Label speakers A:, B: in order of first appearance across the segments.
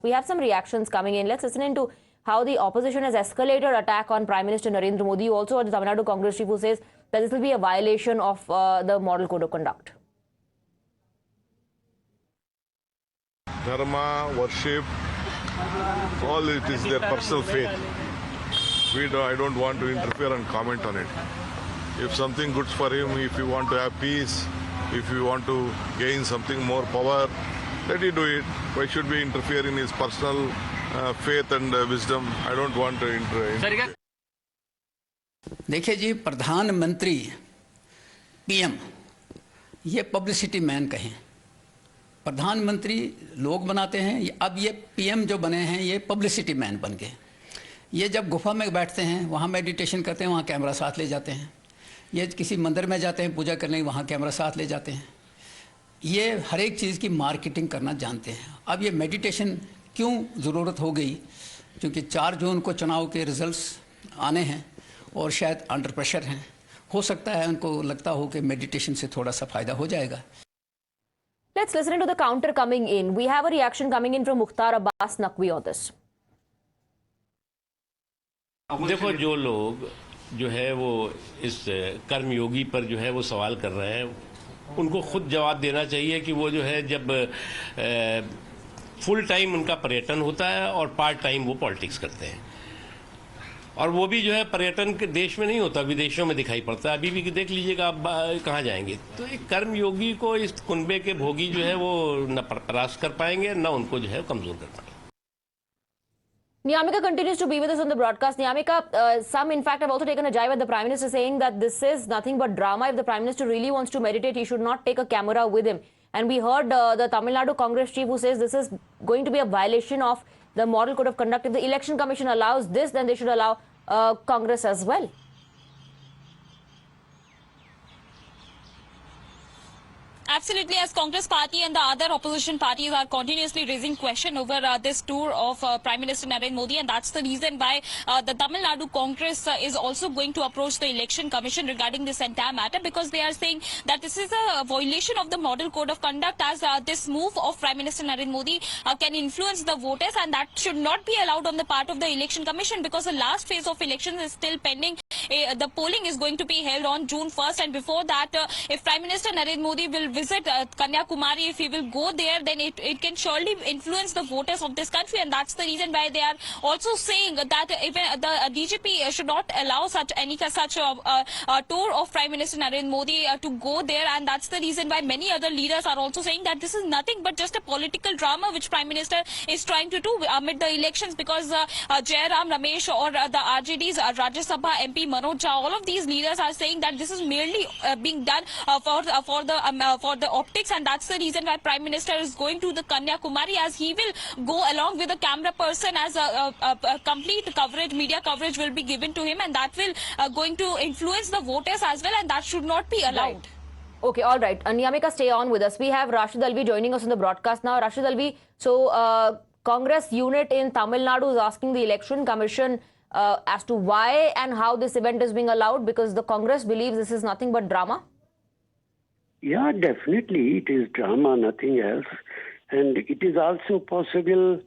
A: We have some reactions coming in. Let's listen into how the opposition has escalated attack on Prime Minister Narendra Modi. Also, the Tamil Nadu Congress chief who says that this will be a violation of the Model Code of Conduct.
B: Dharma, worship, all it is their personal faith. I don't want to interfere and comment on it. If something good for him, if you want to have peace, if you want to gain something more power, let him do it. Why should we interfere in his personal faith and wisdom? I don't want to interfere.
C: देखिए जी, प्रधानमंत्री PM ये publicity man कहें। प्रधानमंत्री लोग बनाते हैं, अब ये पीएम जो बने हैं ये पब्लिसिटी मैन बन गए। ये जब गुफा में बैठते हैं, वहाँ मेडिटेशन करते हैं, वहाँ कैमरा साथ ले जाते हैं। ये किसी मंदिर में जाते हैं पूजा करने, वहाँ कैमरा साथ ले जाते हैं। ये हर एक चीज़ की मार्केटिंग करना जानते हैं। अब ये मेडिटेशन क्यों ज़रूरत हो गई? क्योंकि 4 जून को चुनाव के रिजल्ट्स आने हैं और शायद अंडर प्रेशर हैं। हो सकता है उनको लगता हो कि मेडिटेशन से थोड़ा सा फ़ायदा हो जाएगा।
A: Let's listen to the counter coming in. We have a reaction coming in from Mukhtar Abbas Naqvi on this.
D: देखो, जो लोग जो है वो इस कर्मयोगी पर जो है वो सवाल कर रहे हैं, उनको खुद जवाब देना चाहिए कि वो जो है जब फुल टाइम उनका पर्यटन होता है और पार्ट टाइम वो पॉलिटिक्स करते हैं, और वो भी जो है पर्यटन के देश में नहीं होता, विदेशों में दिखाई पड़ता है। अभी भी देख लीजिएगा आप कहाँ जाएंगे। तो एक कर्मयोगी को इस कुनबे के भोगी जो है वो न परास्त कर पाएंगे, न उनको जो है कमजोर कर पाएंगे।
A: Niyamika continues to be with us on the broadcast. Niyamika, some in fact have also taken a jibe at the Prime Minister saying that this is nothing but drama. If the Prime Minister really wants to meditate, he should not take a camera with him. And we heard the Tamil Nadu Congress chief who says this is going to be a violation of the Model Code of Conduct. If the Election Commission allows this, then they should allow Congress as well.
E: Absolutely, as Congress party and the other opposition parties are continuously raising question over this tour of Prime Minister Narendra Modi, and that's the reason why the Tamil Nadu Congress is also going to approach the Election Commission regarding this entire matter, because they are saying that this is a violation of the Model Code of Conduct, as this move of Prime Minister Narendra Modi can influence the voters, and that should not be allowed on the part of the Election Commission, because the last phase of elections is still pending. The polling is going to be held on June 1st, and before that, if Prime Minister Narendra Modi will visit Kanyakumari, if he will go there, then it can surely influence the voters of this country, and that's the reason why they are also saying that even the DGP should not allow such a tour of Prime Minister Narendra Modi to go there, and that's the reason why many other leaders are also saying that this is nothing but just a political drama which Prime Minister is trying to do amid the elections, because Jairam Ramesh or the RJD's Rajya Sabha MP Manoj Jha, all of these leaders are saying that this is merely being done for the optics, and that's the reason why Prime Minister is going to the Kanyakumari, as he will go along with a camera person, as a complete coverage, media coverage will be given to him, and that will going to influence the voters as well, and that should not be allowed.
A: Right. Okay, all right. Niyamika, stay on with us. We have Rashid Alvi joining us on the broadcast now. Rashid Alvi, so Congress unit in Tamil Nadu is asking the Election Commission as to why and how this event is being allowed, because the Congress believes this is nothing but drama.
F: Yeah, definitely it is drama, nothing else. And it is also possible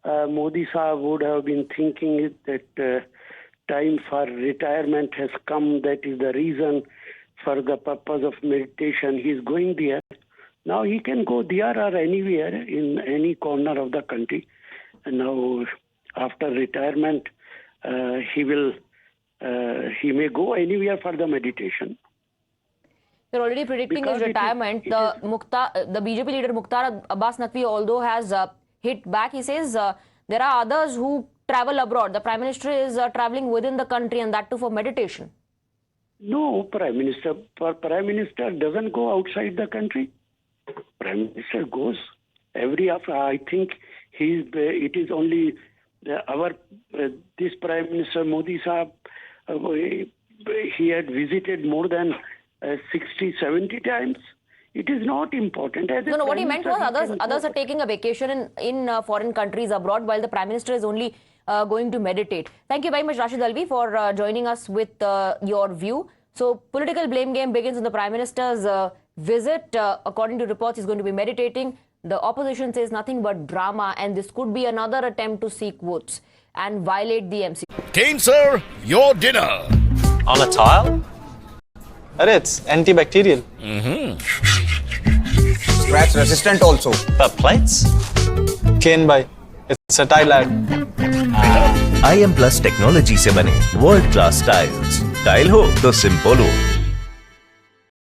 F: Modi Sahab would have been thinking that time for retirement has come. That is the reason for the purpose of meditation. He is going there. Now he can go there or anywhere in any corner of the country. And now after retirement, he may go anywhere for the meditation.
A: They're already predicting his retirement. The BJP leader Mukhtar Abbas Naqvi, although has hit back, he says there are others who travel abroad. The Prime Minister is traveling within the country, and that too for meditation.
F: No, Prime Minister doesn't go outside the country. Prime Minister goes every after. I think it is only this Prime Minister Modi Sahab. He had visited more than 60, 70 times. It is not important.
A: No, what he meant was others are taking a vacation in foreign countries abroad, while the Prime Minister is only going to meditate. Thank you very much, Rashid Alvi, for joining us with your view. So, political blame game begins on the Prime Minister's visit. According to reports, he's going to be meditating. The opposition says nothing but drama, and this could be another attempt to seek votes and violate the MCA.
G: Kane sir, your dinner.
H: On a tile? Arey, it's antibacterial.
I: Scratch resistant also.
H: But plates? Kane bhai, it's a tile ad.
J: IM Plus technology से बने world class tiles. Tile हो तो simple हो।